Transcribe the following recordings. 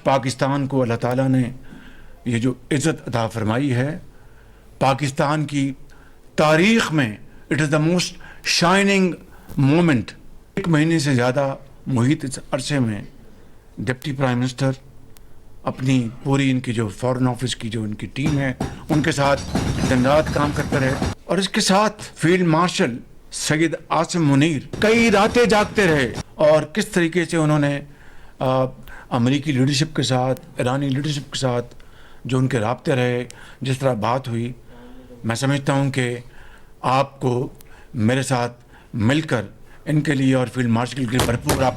पाकिस्तान को अल्लाह ताला ने ये जो इज़्ज़त अता फरमाई है, पाकिस्तान की तारीख़ में it is the most shining moment. 1 महीने से ज़्यादा मुहित इस अरसे में डिप्टी प्राइम मिनिस्टर अपनी पूरी इनकी जो फॉरेन ऑफिस की जो इनकी टीम है उनके साथ दिन रात काम करते रहे, और इसके साथ फील्ड मार्शल सैयद आसिम मुनीर कई रातें जागते रहे, और किस तरीके से उन्होंने अमेरिकी लीडरशिप के साथ, ईरानी लीडरशिप के साथ जो उनके राब्ते रहे, जिस तरह बात हुई, मैं समझता हूँ कि आपको मेरे साथ मिलकर इनके लिए और फील्ड मार्शल के लिए भरपूर आप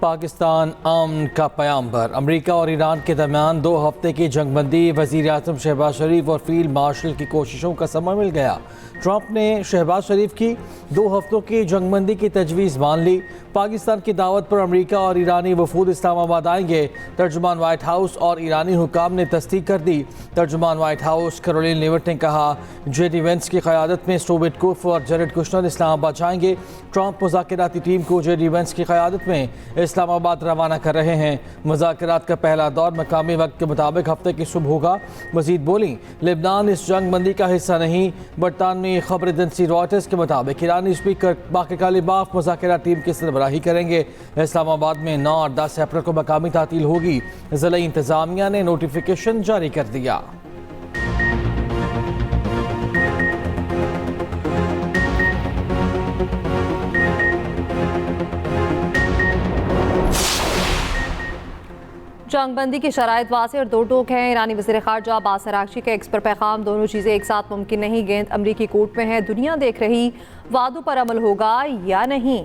पाकिस्तान अमन का पैगाम्बर। अमेरिका और ईरान के दरमियान 2 हफ्ते की जंगबंदी, वज़ीर आज़म शहबाज शरीफ और फील्ड मार्शल की कोशिशों का समय मिल गया। ट्रंप ने शहबाज शरीफ की 2 हफ्तों की जंगबंदी की तजवीज़ मान ली। पाकिस्तान की दावत पर अमेरिका और ईरानी वफूद इस्लामाबाद आएंगे, तर्जुमान वाइट हाउस और ईरानी हुकाम ने तस्दीक कर दी। तर्जुमान वाइट हाउस कैरोलिन लेविट ने कहा, जेडी वेंस की क़यादत में स्टोव विटकोफ और जेरेड कुशनर इस्लामाबाद जाएंगे। ट्रंप मुज़ाकराती टीम को जेडी वेंस की क़यादत में इस्लामाबाद रवाना कर रहे हैं। मुज़ाकरात का पहला दौर मकामी वक्त के मुताबिक हफ्ते की सुबह होगा। मजीद बोली, लेबनान इस जंगबंदी का हिस्सा नहीं। बरतानवी खबर एजेंसी रॉयटर्स के मुताबिक ईरानी स्पीकर बाक़र कालिबाफ मुज़ाकरा टीम की सरबराही करेंगे। इस्लामाबाद में 9 और 10 अप्रैल को मकामी तातील होगी। ज़िला इंतज़ामिया ने नोटिफिकेशन जारी कर दिया। जंगबंदी की शराइत वासे और 2 टोक हैं। ईरानी वज़ीर ख़ारजा अब्बास अराग़ची का एक्स पर पैगाम, दोनों चीज़ें एक साथ मुमकिन नहीं। गेंद अमरीकी कोर्ट में है, दुनिया देख रही वादों पर अमल होगा या नहीं।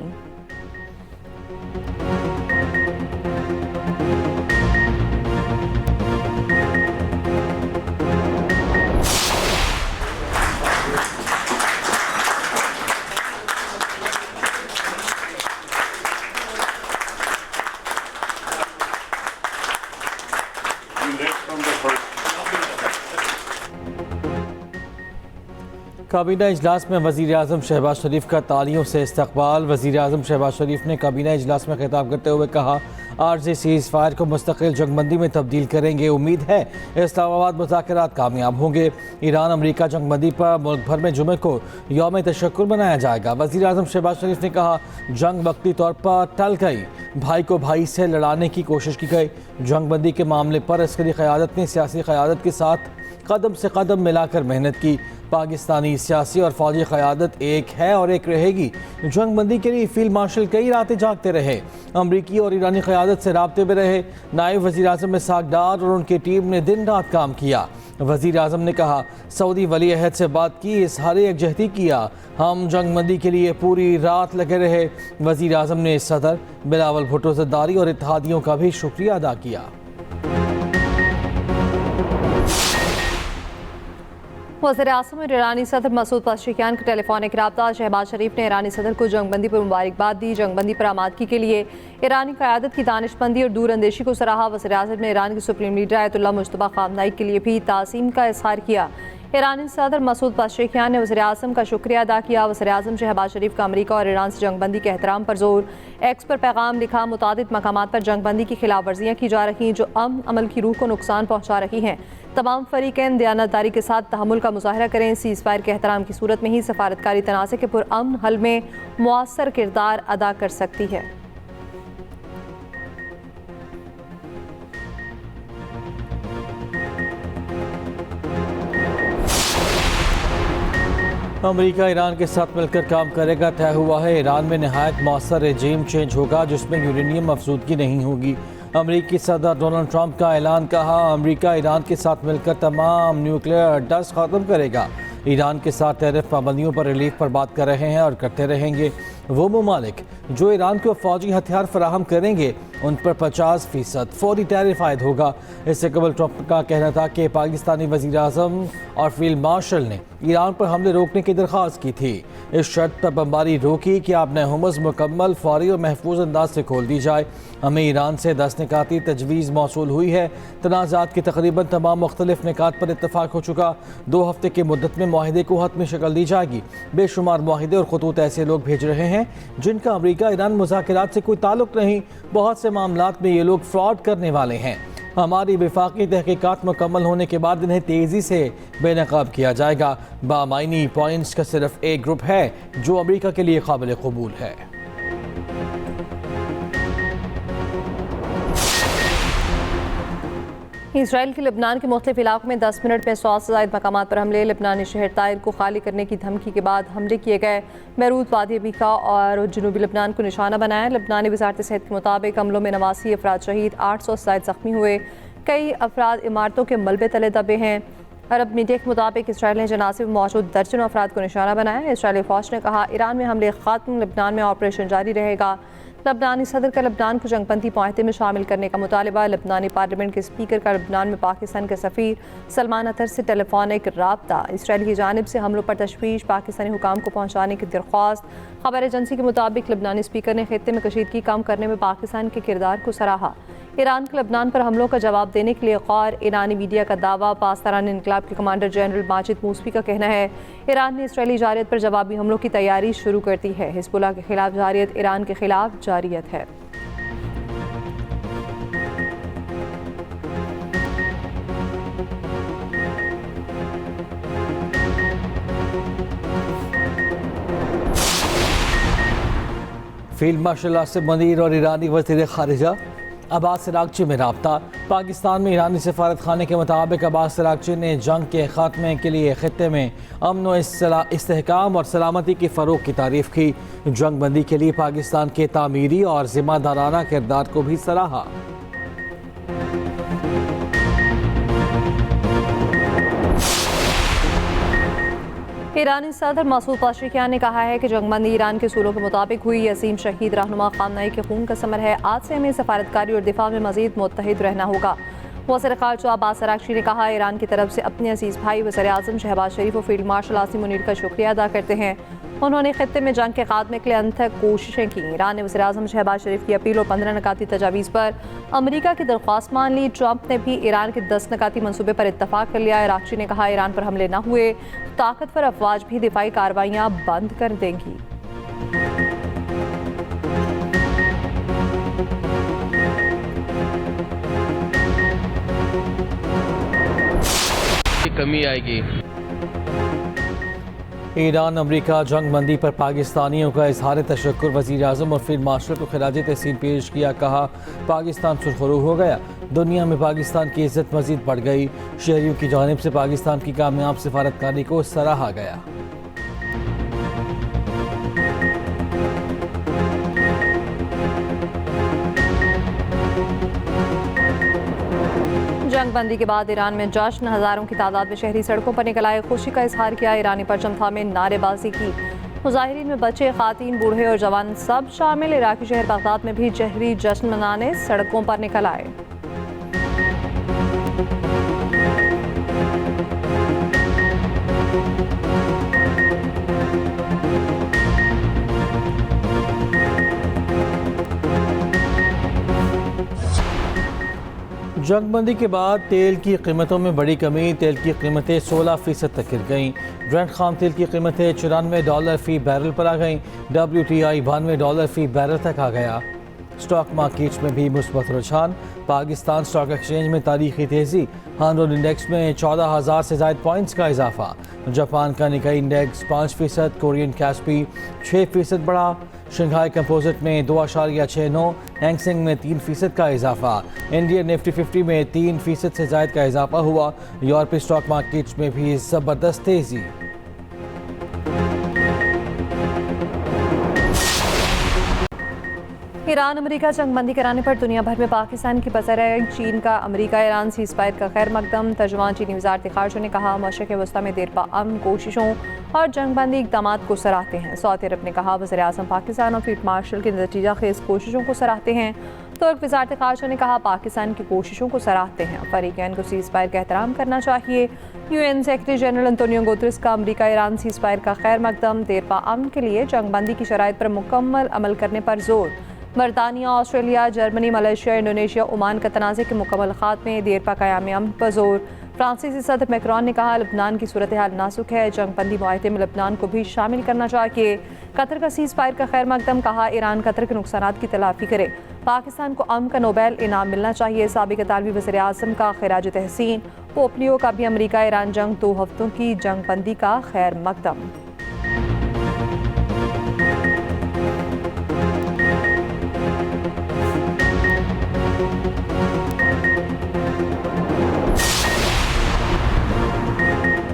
काबीना इजलास में वज़ीर आज़म शहबाज शरीफ का तालियों से इस्तकबाल। वज़ीर आज़म शहबाज शरीफ ने काबीना इजलास में खिताब करते हुए कहा, आर्ज़ी सीज़ फायर को मुस्तकिल जंगबंदी में तब्दील करेंगे। उम्मीद है इस्लामाबाद मुज़ाकरात कामयाब होंगे। ईरान अमरीका जंगबंदी पर मुल्क भर में जुमे को यौम तशक्कुर मनाया जाएगा। वज़ीर आज़म शहबाज शरीफ ने कहा, जंग वक्ती तौर पर टल गई, भाई को भाई से लड़ाने की कोशिश की गई। जंगबंदी के मामले पर अस्करी क़यादत ने सियासी क़यादत के साथ कदम से कदम मिलाकर मेहनत की। पाकिस्तानी सियासी और फौजी क़यादत एक है और एक रहेगी। जंगबंदी के लिए फील्ड मार्शल कई रातें जागते रहे, अमरीकी और ईरानी क़यादत से राब्ते में रहे। नायब वज़ीर आज़म इस्हाक़ डार और उनकी टीम ने दिन रात काम किया। वज़ीर आज़म ने कहा, सऊदी वली अहद से बात की, इज़हार यकजहती किया, हम जंगबंदी के लिए पूरी रात लगे रहे। वज़ीर आज़म ने सदर बिलावल भुट्टो ज़रदारी और इत्तेहादियों का भी शुक्रिया अदा किया। वज़ीर आज़म और ईरानी सदर मसूद पज़ेश्कियान का टेलीफोनिक रब्ता। शहबाज शरीफ ने ईरानी सदर को जंगबंदी पर मुबारकबाद दी। जंगबंदी पर आमादगी के लिए ईरानी क़यादत की दानिशमंदी और दूरअंदेशी को सराहा। वज़ीर आज़म ने ईरान के सुप्रीम लीडर आयतुल्लाह मुज्तबा ख़ामनई के लिए भी ताज़ीम का इज़हार किया। ईरानी सदर मसूद पज़ेश्कियान ने वज़ीर आज़म का शुक्रिया अदा किया। वज़ीर आज़म शहबाज शरीफ का अमरीका और ईरान से जंगबंदी के एहतराम पर जोर। एक्स पर पैगाम लिखा, मुतादिद मकामात पर जंगबंदी की खिलाफ वर्जियाँ की जा रही जो अमन अमल की रूह को नुकसान पहुँचा रही हैं। तमाम फरीक़ैन दयानतदारी के साथ तहम्मुल का मुज़ाहरा करें। सीज़ फायर के एहतराम की सूरत में ही सफारतकारी तनाज़े के पुरअमन हल में मुअस्सर किरदार अदा कर सकती है। अमेरिका ईरान के साथ मिलकर काम करेगा, तय हुआ है। ईरान में नहायत मौसर रजीम चेंज होगा जिसमें यूरेनियम अफजूदगी नहीं होगी। अमेरिकी सदर डोनाल्ड ट्रंप का ऐलान, कहा अमेरिका ईरान के साथ मिलकर तमाम न्यूक्लियर अड्डास ख़त्म करेगा। ईरान के साथ टैरिफ पाबंदियों पर रिलीफ पर बात कर रहे हैं और करते रहेंगे। वो ममालिक जो ईरान को फ़ौजी हथियार फराहम करेंगे उन पर 50% फौरी टैरिफ आयद होगा। इससे कबल ट्रंप का कहना था कि पाकिस्तानी वज़ीर आज़म और फील्ड मार्शल ने ईरान पर हमले रोकने की दरख्वास्त की थी। इस शर्त पर बमबारी रोकी कि आपने हुमस मुकम्मल, फौरी और महफूज अंदाज से खोल दी जाए। हमें ईरान से 10 निकाती तजवीज़ मौसूल हुई है। तनाज़ात की तकरीबन तमाम मुख्तलिफ निकात पर इत्तफाक हो चुका। 2 हफ्ते की मुद्दत में माहिदे को हतमी शक्ल दी जाएगी। बेशुमार माहिदे और खतूत ऐसे लोग भेज रहे हैं जिनका अमरीका ईरान मुज़ाकरात से कोई ताल्लुक नहीं। बहुत से मामलात में ये लोग फ्रॉड करने वाले हैं। हमारी वफाकी तहकीकात मुकम्मल होने के बाद इन्हें तेज़ी से बेनकाब किया जाएगा। बामायनी पॉइंट्स का सिर्फ एक ग्रुप है जो अमेरिका के लिए काबिल कबूल है। इसराइल के लबनान के मुख्तलिफ इलाकों में 10 मिनट में 100 से ज़ायद मकामात पर हमले। लबनानी शहर ताइर को खाली करने की धमकी के बाद हमले किए गए। बैरूत, वादी अबीका और जनूबी लबनान को निशाना बनाया। लबनानी वजारत सेहत के मुताबिक हमलों में 89 अफराद शहीद, 800 से ज़ायद ज़ख्मी हुए। कई अफराद इमारतों के मलबे तले दबे हैं। अरब मीडिया के मुताबिक इसराइल ने जनाजे में मौजूद दर्जनों अफराद को निशाना बनाया। इसराइली फौज ने कहा ईरान में हमले खात्म, लबनान में ऑपरेशन जारी रहेगा। लबनानी सदर का लबनान को जंगबंदी माहदे में शामिल करने का मुतालबा। लबनानी पार्लियामेंट के स्पीकर का लबनान में पाकिस्तान के सफ़ीर सलमान अतर से टेलीफोनिक राब्ता। इसराइल की जानिब से हमलों पर तशवीश, पाकिस्तानी हुकाम को पहुँचाने की दरख्वास्त। खबर एजेंसी के मुताबिक लबनानी स्पीकर ने खित्ते में कशीदगी कम करने में पाकिस्तान के किरदार को सराहा। ईरान के लबनान पर हमलों का जवाब देने के लिए गौर। ईरानी मीडिया का दावा। पासदारान इनकलाब के कमांडर जनरल माजिद मूसवी का कहना है ईरान ने इसराइली जारियत पर जवाबी हमलों की तैयारी शुरू कर दी है। हिजबुल्लाह के खिलाफ जारियत ईरान के खिलाफ जारियत है। फील्ड मार्शल आसिफ मुनीर और ईरानी वज़ीर खारिजा अब्बास अरागची में राब्ता। पाकिस्तान में ईरानी सफारत खाने के मुताबिक अब्बास अरागची ने जंग के खात्मे के लिए खित्ते में अमन व इस्तेहकाम और सलामती की फ़रोग़ की तारीफ़ की। जंग बंदी के लिए पाकिस्तान के तामीरी और ज़िम्मेदाराना किरदार को भी सराहा। ईरानी सदर मसूद पज़ेश्कियान ने कहा है कि जंगबंदी ईरान के सूलों के मुताबिक हुई। अजीम शहीद रहनुमा ख़ामनई के खून का समर है। आज से हमें सफारतकारी और दिफा में मज़ीद मुत्तहिद रहना होगा। वज़ीर ख़ारिजा अब्बास अरागची ने कहा ईरान की तरफ से अपने अजीज़ भाई वज़ीर आज़म शहबाज शरीफ और फील्ड मार्शल आसिम मुनीर का शुक्रिया अदा करते हैं। उन्होंने खित्ते में जंग के खात्मे के लिए अनथक कोशिशें की। ईरान ने वज़ीर आज़म शहबाज शरीफ की अपील और 15 नकाती तजावीज़ पर अमरीका की दरख्वास्त मान ली। ट्रंप ने भी ईरान के 10 नकाती मनसूबे पर इत्तफाक कर लिया। अरागची ने कहा ईरान पर हमले न हुए, ताकतवर अफवाज भी दिफाई कार्रवाइयाँ बंद कर देंगी। कमी आएगी। ईरान अमरीका जंग बंदी पर पाकिस्तानियों का इजहार तशक्कुर। वज़ीर आज़म और फील्ड मार्शल को खिराज तहसीन पेश किया। कहा पाकिस्तान सुरखरू हो गया, दुनिया में पाकिस्तान की इज्जत मज़ीद बढ़ गई। शहरियों की जानिब से पाकिस्तान की कामयाब सफारतकारी को सराहा गया। जंगबंदी के बाद ईरान में जश्न, हज़ारों की तादाद में शहरी सड़कों पर निकल आए, खुशी का इजहार किया। ईरानी परचम थामे नारेबाजी की। मुजाहिरीन में बच्चे, खातीन, बूढ़े और जवान सब शामिल। इराकी शहर बगदाद में भी जहरी जश्न मनाने सड़कों पर निकल आए। जंगबंदी के बाद तेल की कीमतों में बड़ी कमी। तेल की कीमतें 16% तक गिर गईं। ब्रेंट खाम तेल की कीमतें $94 फ़ी बैरल पर आ गईं। WTI $92 फ़ी बैरल तक आ गया। स्टॉक मार्केट्स में भी मुस्बत रुझान। पाकिस्तान स्टॉक एक्सचेंज में तारीखी तेज़ी। हानरोड इंडेक्स में 14,000 से ज़ायद पॉइंट्स का इजाफा। जापान का निकाई इंडेक्स 5%, कोरियन कैस्पी 6% बढ़ा। शंघाई कंपोजिट में 2.69, हैंगसेंग में 3% का इजाफा। इंडियन निफ्टी 50 में 3% से ज़ायद का इजाफा हुआ। यूरोपीय स्टॉक मार्केट्स में भी ज़बरदस्त तेज़ी। ईरान अमेरिका जंगबंदी कराने पर दुनिया भर में पाकिस्तान की पसर है। चीन का अमेरिका ईरान सीज़फायर का खैर मकदम। तर्जुमान चीनी वज़ारत ख़ारिजा ने कहा मशरिक़ वस्ता में देर पा अमन कोशिशों और जंगबंदी इक़दामात को सराहते हैं। सऊदी अरब ने कहा वज़ीर आज़म पाकिस्तान और फील्ड मार्शल की नतीजा खेज़ कोशिशों को सराहते हैं। तुर्क वज़ारत ख़ारिजा ने कहा पाकिस्तान की कोशिशों को सराहते हैं। फ़रीक़ैन को सीज़फायर का एहतराम करना चाहिए। UN secretary general Antonio Guterres का अमेरिका ईरान सीज़फायर का खैर मकदम। देर पा अमन के लिए जंगबंदी की शराइत पर मुकम्मल अमल करने पर जोर। बरतानिया, Australia, Germany, Malaysia, Indonesia, Oman का तनाज़े के मुकम्मल खात्मे, देर पा क़याम अमन पर जोर। फ्रांसीसी सदर मैक्रोन ने कहा लबनान की सूरत हाल नाजुक है, जंगबंदी मुआहदे में लबनान को भी शामिल करना चाहिए। कतर का सीज फायर का खैर मकदम, कहा ईरान कतर के नुकसानात की तलाफी करे। पाकिस्तान को अमन का नोबेल इनाम मिलना चाहिए। साबिक इतालवी वज़ीर आज़म का खिराज तहसीन। पोम्पियो का भी अमरीका ईरान जंग 2 हफ्तों की जंगबंदी का खैर मकदम।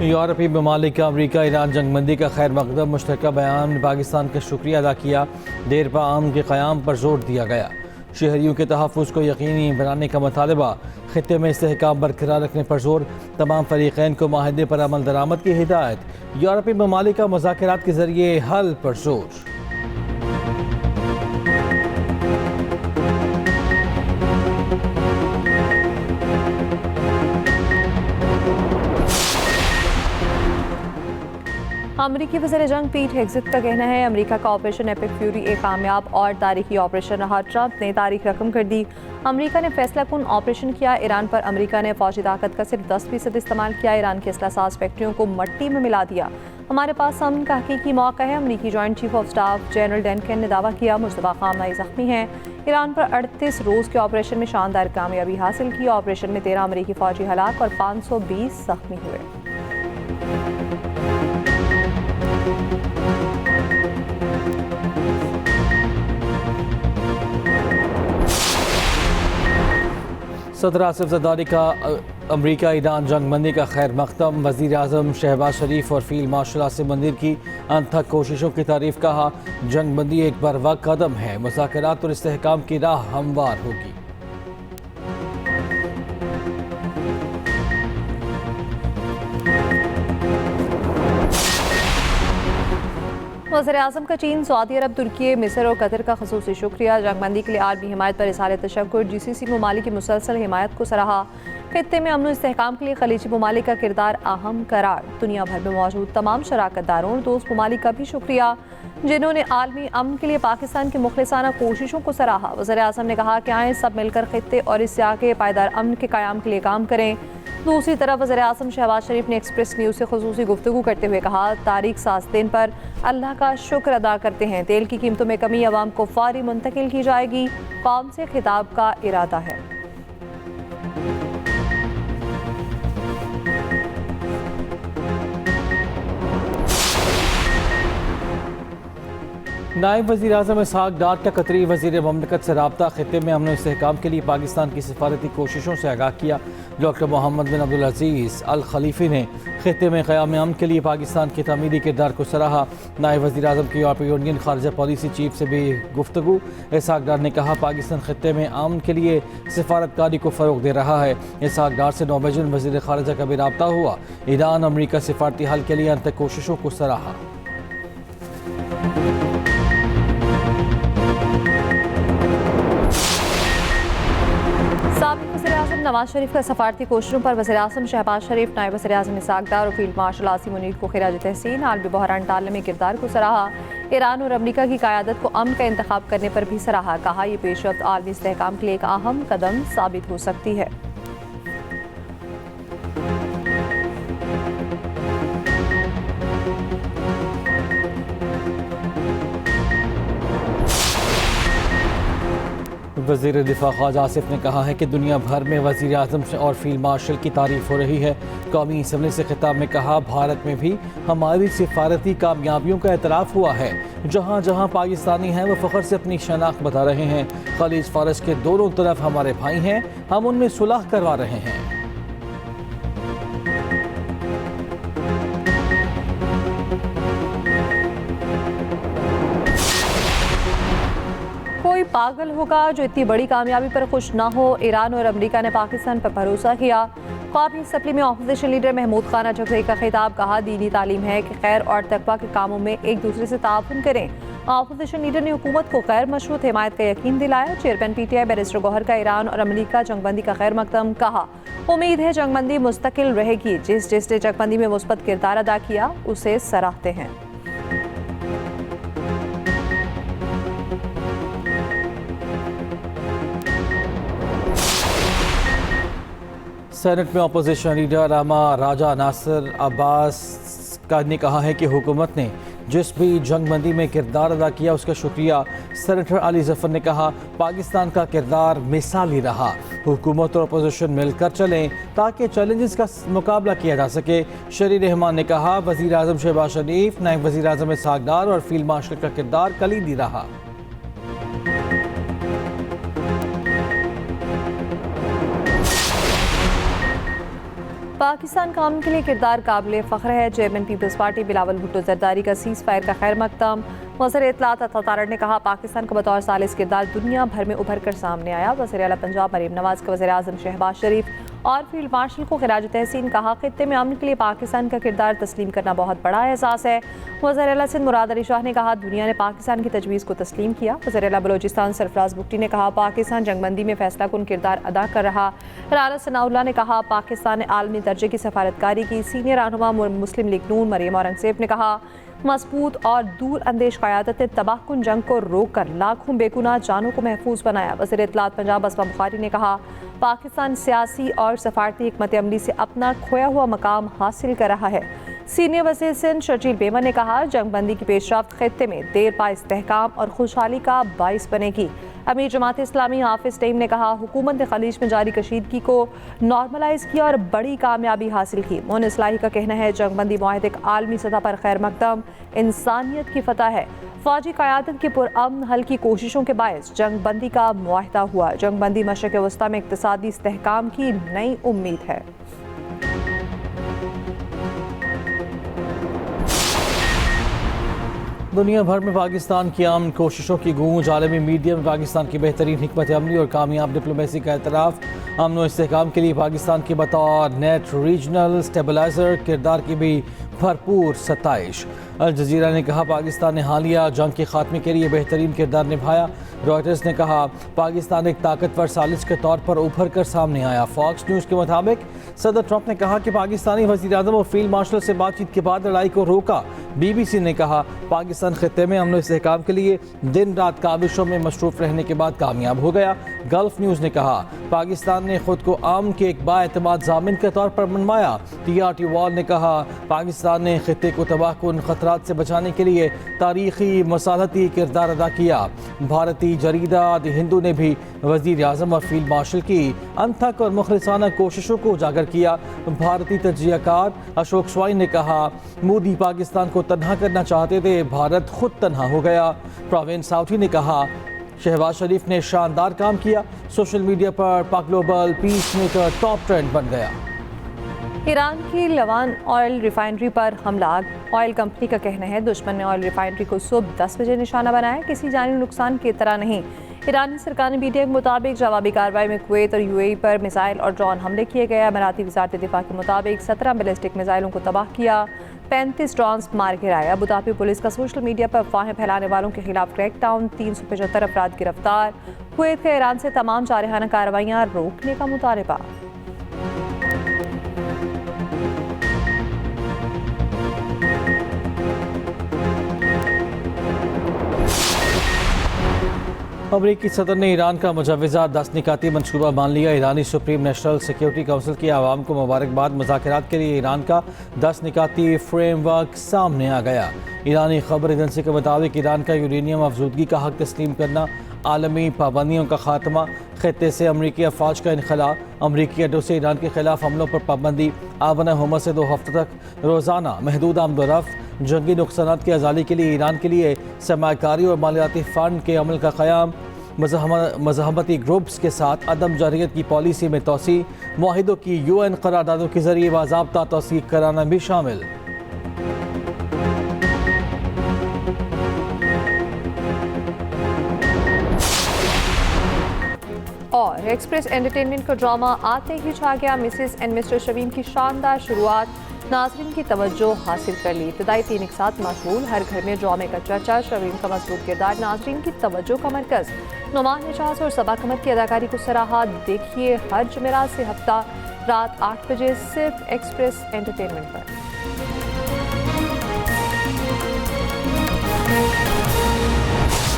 यूरोपीय ममालिक का अमरीका ईरान जंगबंदी का खैर मकदम। मुश्तरका बयान में पाकिस्तान का शुक्रिया अदा किया। देर पा अमन के क़याम पर जोर दिया गया। शहरियों के तहफ़्फ़ुज़ को यकीनी बनाने का मुतालबा। ख़ित्ते में इस्तेहकाम बरकरार रखने पर जोर। तमाम फ़रीक़ैन को माहिदे पर अमल दरामद की हिदायत। यूरोपीय ममालिक का मुज़ाकरात के ज़रिए हल पर जोर। अमरीकी वज़ीर जंग पीट हेग्ज़िट का कहना है अमरीका का ऑपरेशन एपिक फ्यूरी एक कामयाब और तारीखी ऑपरेशन रहा। ट्रंप ने तारीख रकम कर दी। अमरीका ने फैसला कुन ऑपरेशन किया। ईरान पर अमरीका ने फौजी ताकत का सिर्फ 10% इस्तेमाल किया। ईरान की असलासाज फैक्ट्रियों को मट्टी में मिला दिया। हमारे पास अमन का हकीकी मौका है। अमरीकी joint chief of staff general Duncan ने दावा किया। मुस्तफा खामनेई जख्मी हैं। ईरान पर 38 रोज़ के ऑपरेशन में शानदार कामयाबी हासिल की। ऑपरेशन में 13 अमरीकी फौजी हलाक और 520 जख्मी हुए। सदर आसिफ ज़रदारी का अमरीका ईरान जंगबंदी का खैर मकदम। वज़ीर आज़म शहबाज शरीफ और फील्ड मार्शल आसिम मंदिर की अनथक कोशिशों की तारीफ। कहा जंगबंदी एक बरवक्त कदम है। मुज़ाकरात और इस्तेहकाम की राह हमवार होगी। वज़ीर आज़म का चीन, सऊदी अरब, तुर्की, मिस्र और कतर का ख़ुसूसी शुक्रिया। जंगबंदी के लिए आलमी हिमायत पर इज़हार तशक्कुर। GCC ममालिक की मुसलसल हिमायत को सराहा। खित्ते में अमन इस्तेहकाम के लिए खलीजी ममालिक का किरदार अहम करार। दुनिया भर में मौजूद तमाम शराकतदारों और दोस्त ममालिक का भी शुक्रिया जिन्होंने आलमी अमन के लिए पाकिस्तान की मुखलिसाना कोशिशों को सराहा। वज़ीर आज़म ने कहा कि आए सब मिलकर खित्ते और इस के पायदार अमन के क़याम के लिए काम करें। दूसरी तरफ वज़ीर आज़म शहबाज शरीफ ने एक्सप्रेस न्यूज़ से ख़ुसूसी गुफ्तगू करते हुए कहा तारीख साज दिन पर अल्लाह का शुक्र अदा करते हैं। तेल की कीमतों में कमी अवाम को फ़ौरी मुंतकिल की जाएगी। कौम से खिताब का इरादा है। नायब वज़ीर आज़म इसहाक़ डार का कतरी वज़ीर ममलकत से रब्ता। खित्ते में अमन इस्तेहकाम के लिए पाकिस्तान की सिफारती कोशिशों से आगाह किया। डॉक्टर मोहम्मद बिन अब्दुल अज़ीज़ अल खलीफ़ी ने खित्ते में क़याम अमन के लिए पाकिस्तान के तमीरी किरदार को सराहा। नायब वज़ीर आज़म की यूरोपीय यूनियन खारजा पॉलिसी चीफ से भी गुफ्तगू। इसहाक़ डार ने कहा पाकिस्तान खित्ते में अमन के लिए सिफारतकारी को फ़रोग़ दे रहा है। इसहाक़ डार से नौबेजन वज़ीर खारजा का भी रब्ता हुआ। ईरान अमरीका सिफारती हल के लिए अंत कोशिशों को सराहा। नवाज शरीफ का सफारती कोशिशों पर वज़ीर आज़म शहबाज शरीफ, नायब वज़ीर आज़म इसहाक़ डार और फील्ड मार्शल आसिम मुनीर को खिराज तहसीन। आलमी बहरान टालने में किरदार को सराहा। ईरान और अमरीका की क़यादत को अमन का इंतखाब करने पर भी सराहा। कहा यह पेशरफ्त आलमी इस्तेहकाम के लिए एक अहम कदम साबित हो सकती है। वज़ीर दिफा ख्वाजा आसिफ ने कहा है कि दुनिया भर में वज़ीर आज़म और फील्ड मार्शल की तारीफ हो रही है। कौमी असम्बली से खिताब में कहा भारत में भी हमारी सिफारती कामयाबियों का एतराफ़ हुआ है। जहाँ जहाँ पाकिस्तानी हैं वो फ़ख्र से अपनी शनाख्त बता रहे हैं। खलीज फ़ारस के दोनों तरफ हमारे भाई हैं, हम उनमें सुलह करवा रहे हैं। कोई पागल होगा जो इतनी बड़ी कामयाबी पर खुश ना हो। ईरान और अमरीका ने पाकिस्तान पर भरोसा किया। कौमी असम्बली में ऑपोजिशन लीडर महमूद खान अजहरी का खिताब। कहा दीनी तालीम है कि खैर और तकवा के कामों में एक दूसरे से ताउन करें। ऑपोजिशन लीडर ने हुकूमत को गैर मशरूत हिमायत का यकीन दिलाया। चेयरमैन PTI बैरिस्टर गौहर का ईरान और अमरीका जंगबंदी का खैर मकदम। कहा उम्मीद है जंगबंदी मुस्तकिल रहेगी। जिसने जंगबंदी में मुस्बत किरदार अदा किया उसे सराहते हैं। सेनेट में अपोजिशन लीडर रामा राजा नासिर अब्बास ने कहा है कि हुकूमत ने जिस भी जंगबंदी में किरदार अदा किया उसका शुक्रिया। सेनेटर अली जफर ने कहा, पाकिस्तान का किरदार मिसाली रहा। हुकूमत और अपोजिशन मिलकर चलें ताकि चैलेंजेस का मुकाबला किया जा सके। शरी रहमान ने कहा, वज़ीर आज़म शहबाज शरीफ, नायब वज़ीर आज़म इसहाक डार और फील्ड मार्शल का किरदार कलीदी रहा। पाकिस्तान का अमन के लिए किरदार काबिल फ़ख्र है। Chairman Peoples Party Bilawal Bhutto Zardari का सीज़ फायर का खैर मकदम। वज़ीर इत्तलात अता तारड़ ने कहा, पाकिस्तान का बतौर सालिस किरदार दुनिया भर में उभर कर सामने आया। वज़ीर आला पंजाब मरीम नवाज का वज़ीर आज़म शहबाज शरीफ और फील्ड मार्शल को खिराज तहसीन कहा, खित्ते में अमन के लिए पाकिस्तान का किरदार तस्लीम करना बहुत बड़ा एहसास है। वज़ीर आला सिंध मुराद अली शाह ने कहा, दुनिया ने पाकिस्तान की तजवीज़ को तस्लीम किया। वज़ीर आला बलोचिस्तान सरफराज बुगटी ने कहा, पाकिस्तान जंगबंदी में फैसला कुन किरदार अदा कर रहा। राना सनाउल्लाह ने कहा, पाकिस्तान ने आलमी दर्जे की सफारतकारी की। सीनियर रहनुमा मुस्लिम लीग नून मरीम औरंगज़ेब ने कहा, मजबूत और दूर अंदेश क़यादत ने तबाहकुन जंग को रोक कर लाखों बेगुनाह जानों को महफूज बनाया। वज़ीर इत्तलात पंजाब असमा बुखारी ने कहा, पाकिस्तान सियासी और सफारती हिकमत अमली से अपना खोया हुआ मकाम हासिल कर रहा है। सीनियर वज़ीर सिंध शर्जील बेमन ने कहा, जंगबंदी की पेशरफ्त खित्ते में देर पा इस्तेहकाम और खुशहाली का बाइस बनेगी। अमीर जमात इस्लामी हाफिज टईम ने कहा, हुकूमत ने खलीज में जारी कशीदगी को नॉर्मलाइज किया और बड़ी कामयाबी हासिल की। मोहन इस्लाही का कहना है, जंगबंदी मुआहदे एक आलमी सतह पर खैर मकदम इंसानियत की फतह है। फौजी क़यादत की पुरअमन हल की कोशिशों के बायस जंगबंदी का मुआहदा हुआ। जंगबंदी मशरक़ वस्ता में इक़्तिसादी इस्तेहकाम की नई उम्मीद है। दुनिया भर में पाकिस्तान की आम कोशिशों की गूंज। आलमी मीडिया में पाकिस्तान की बेहतरीन हिकमत अमली और कामयाब डिप्लोमेसी का एतराफ़। अमन व इस्तेहकाम के लिए पाकिस्तान की बतौर नेट रीजनल स्टेबलाइजर किरदार की भी भरपूर सताइश। अल जज़ीरा ने कहा, पाकिस्तान ने हालिया जंग के खात्मे के लिए बेहतरीन किरदार निभाया। रॉयटर्स ने कहा, पाकिस्तान एक ताकतवर सालिस के तौर पर उभर कर सामने आया। फॉक्स न्यूज़ के मुताबिक सदर ट्रंप ने कहा कि पाकिस्तानी वज़ीर आज़म और फील्ड मार्शल से बातचीत के बाद लड़ाई को रोका। BBC ने कहा, पाकिस्तान खित्ते में अमन इस्तेहकाम के लिए दिन रात काविशों में मशरूफ रहने के बाद कामयाब हो गया। गल्फ न्यूज़ ने कहा, पाकिस्तान ने खुद को अमन के एक बाएतमाद ज़ामिन के तौर पर मनवाया। TRT वॉल ने कहा, पाकिस्तान ने खित्ते को तबाहकुन खतरात से बचाने के लिए तारीखी मसालती किरदार अदा किया। भारतीय जरीदा द हिंदू ने भी वज़ीर आज़म और फील्ड मार्शल की अनथक और मुखलिसाना कोशिशों को उजागर किया। भारतीय तजियाकार अशोक स्वाइन ने कहा, मोदी पाकिस्तान को तन्हा करना चाहते थे, भारत खुद तन्हा हो गया। प्रवीण साउथी ने कहा, शहबाज शरीफ ने शानदार काम किया। सोशल मीडिया पर पाक global peace maker top trend बन गया। ईरान की लवान ऑयल रिफाइनरी पर हमला। ऑयल कंपनी का कहना है, दुश्मन ने ऑयल रिफाइनरी को सुबह 10 बजे निशाना बनाया, किसी जानी नुकसान की तरह नहीं। ईरानी सरकारी मीडिया के मुताबिक जवाबी कार्रवाई में कुवैत और UAE पर मिसाइल और ड्रोन हमले किए गए। अमीराती वज़ारत दिफा के मुताबिक 17 बैलिस्टिक मिसाइलों को तबाह किया, 35 ड्रोन्स मार गिराए। अबू धाबी पुलिस का सोशल मीडिया पर अफवाहें फैलाने वालों के खिलाफ क्रैकडाउन, 375 अफराद गिरफ्तार। कुवैत का ईरान से तमाम जारहाना कार्रवाइयाँ रोकने का मुतालबा। अमरीकी सदर ने ईरान का मुजव्वज़ा 10 निकाती मनसूबा मान लिया। ईरानी सुप्रीम नेशनल सिक्योरिटी काउंसिल की आवाम को मुबारकबाद। मुज़ाकरात के लिए ईरान का 10 निकाती फ्रेमवर्क सामने आ गया। ईरानी खबर एजेंसी के मुताबिक ईरान का यूरेनियम अफजूदगी का हक तस्लीम करना, आलमी पाबंदियों का खात्मा, खित्ते से अमरीकी अफवाज का इनखला, अमरीकी अड्डों से ईरान के खिलाफ हमलों पर पाबंदी, आबना हुमा से 2 हफ्ते तक रोज़ाना महदूद आमदोरफ्त, जंगी नुकसानात की अजाली के लिए ईरान के लिए सरमाकारी और मालियाती फ़ंड के अमल का क़याम, मज़हबती ग्रुप्स के साथ अदम जारियत की पॉलिसी में तोसी, मुआहिदों की UN करारदादों के ज़रिए बाज़ाब्ता तौसीक़ कराना भी शामिल। और एक्सप्रेस एंटरटेनमेंट का ड्रामा आते ही छा गया। मिसेस एंड मिस्टर शवीम की शानदार शुरुआत नाज़रीन की तवज्जो हासिल कर ली। इब्तदाई 3 एक साथ मकबूल, हर घर में ड्रामे का चर्चा। शवीम का मजबूत किरदार नाज़रीन की तवज्जो का मरकज़। नुमान एजाज और सबा कमर की अदाकारी को सराहा। देखिए हर जुमेरात से हफ्ता रात 8 बजे सिर्फ एक्सप्रेस एंटरटेनमेंट पर।